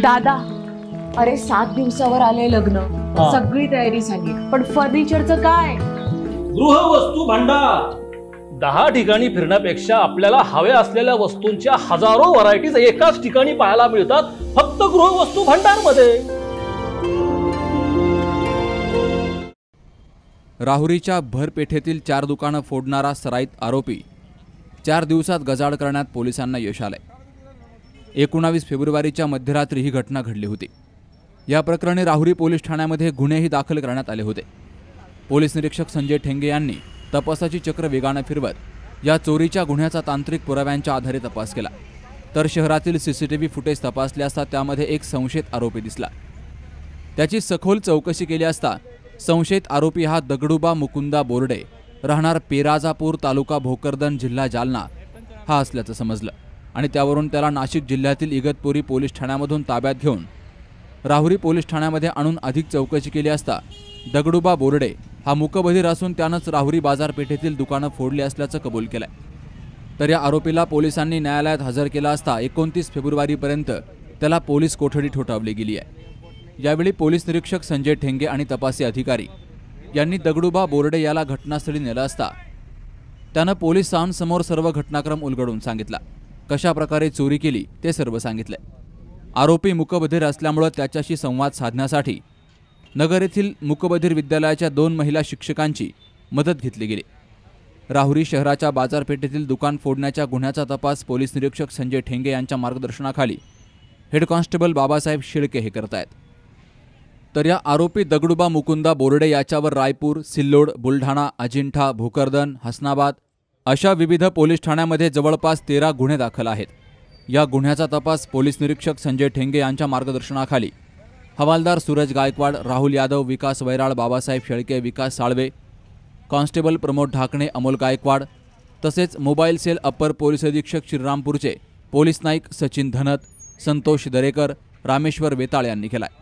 दादा, अरे 7 दिवसावर आले लग्न, सगळी तयारी झाली, पण फर्निचरचं काय? गृहवस्तू भांडार 10 ठिकाणी फिरण्यापेक्षा आपल्याला हव्या असलेल्या वस्तूंच्या हजारो व्हरायटीज एकाच ठिकाणी पाहायला मिळतात, फक्त गृहवस्तू भांडार मध्ये। राहुरीच्या भरपेठेतील 4 दुकानं फोडणारा सराईत आरोपी 4 दिवसात गजाआड करण्यात पोलिसांना यश आलंय। 19 फेब्रुवारीच्या मध्यरात्री ही घटना घडली होती। या प्रकरणी राहुरी पोलीस ठाण्यामध्ये गुन्हेही दाखल करण्यात आले होते। पोलीस निरीक्षक संजय ठेंगे यांनी तपासाची चक्र वेगाने फिरवत या चोरीच्या गुन्ह्याचा तांत्रिक पुराव्यांच्या आधारे तपास केला, तर शहरातील सीसीटीव्ही फुटेज तपासले असता त्यामध्ये एक संशयित आरोपी दिसला। त्याची सखोल चौकशी केली असता संशयित आरोपी हा दगडूबा मुकुंदा बोर्डे, राहणार पेराजापूर, तालुका भोकरदन, जिल्हा जालना हा असल्याचं समजलं आणि त्यावरून त्याला नाशिक जिल्ह्यातील इगतपुरी पोलीस ठाण्यामधून ताब्यात घेऊन राहुरी पोलीस ठाण्यामध्ये आणून अधिक चौकशी केली असता दगडूबा बोर्डे हा मूकबधीर असून त्यानंच राहुरी बाजारपेठेतील दुकानं फोडली असल्याचं कबूल केलंय। तर या आरोपीला पोलिसांनी न्यायालयात हजर केला असता 29 फेब्रुवारीपर्यंत त्याला पोलीस कोठडी ठोठावली गेली आहे। यावेळी पोलीस निरीक्षक संजय ठेंगे आणि तपासी अधिकारी यांनी दगडूबा बोर्डे याला घटनास्थळी नेलं असता त्यानं पोलिसांसमोर सर्व घटनाक्रम उलगडून सांगितला, कशा प्रकारे चोरी केली ते सर्व सांगितले। आरोपी मूकबधीर असल्यामुळे त्याच्याशी संवाद साधण्यासाठी नगर येथील मूकबधीर विद्यालयाच्या 2 महिला शिक्षकांची मदत घेतली गेली। राहुरी शहराच्या बाजारपेठेतील दुकान फोडण्याच्या गुन्ह्याचा तपास पोलीस निरीक्षक संजय ठेंगे यांच्या मार्गदर्शनाखाली हेड कॉन्स्टेबल बाबासाहेब शिळके हे करतायत। तर या आरोपी दगडूबा मुकुंदा बोर्डे याच्यावर रायपूर, सिल्लोड, बुलढाणा, अजिंठा, भोकरदन, हसनाबाद अशा विविध पोलीस ठाण्यामध्ये जवळपास 13 गुन्हे दाखल आहेत। या गुन्ह्याचा तपास पोलीस निरीक्षक संजय ठेंगे यांच्या मार्गदर्शनाखाली हवालदार सूरज गायकवाड, राहुल यादव, विकास वैराळ, बाबासाहेब शेळके, विकास साळवे, कॉन्स्टेबल प्रमोद ढाकणे, अमोल गायकवाड तसेच मोबाईल सेल अप्पर पोलीस अधीक्षक श्रीरामपूरचे पोलीस नाईक सचिन धनत, संतोष दरेकर, रामेश्वर वेताळ यांनी केलाय।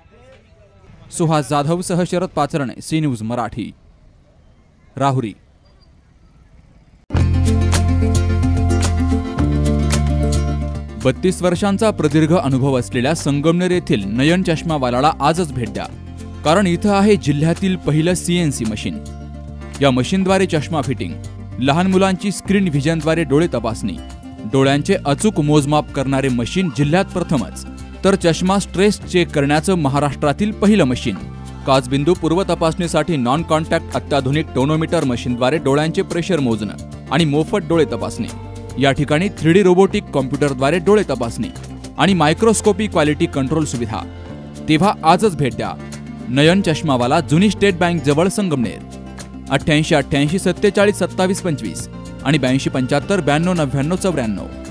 सुहास जाधव सह शरद पाचरणे, सी न्यूज मराठी, राहुरी। 32 वर्षांचा प्रदीर्घ अनुभव असलेल्या संगमनेर येथील नयन चष्मावालाला आजच भेट द्या, कारण इथं आहे जिल्ह्यातील पहिलं CNC मशीन। या मशीनद्वारे चष्मा फिटिंग, लहान मुलांची स्क्रीन व्हिजनद्वारे डोळे तपासणी, डोळ्यांचे अचूक मोजमाप करणारे मशीन जिल्ह्यात प्रथमच, तर चष्मा स्ट्रेस चेक करण्याचं महाराष्ट्रातील पहिलं मशीन, काचबिंदू पूर्व तपासणीसाठी नॉन कॉन्टॅक्ट अत्याधुनिक टोनोमीटर मशीनद्वारे डोळ्यांचे प्रेशर मोजणं आणि मोफत डोळे तपासणी। या ठिकाणी 3D रोबोटिक कॉम्प्युटरद्वारे डोळे तपासणी आणि मायक्रोस्कोपी क्वालिटी कंट्रोल सुविधा। तेव्हा आजच भेट द्या नयन चष्मावाला, जुनी स्टेट बँक जवळ, संगमनेर। 88 88 47 27 25 आणि 82 75 92 99 94।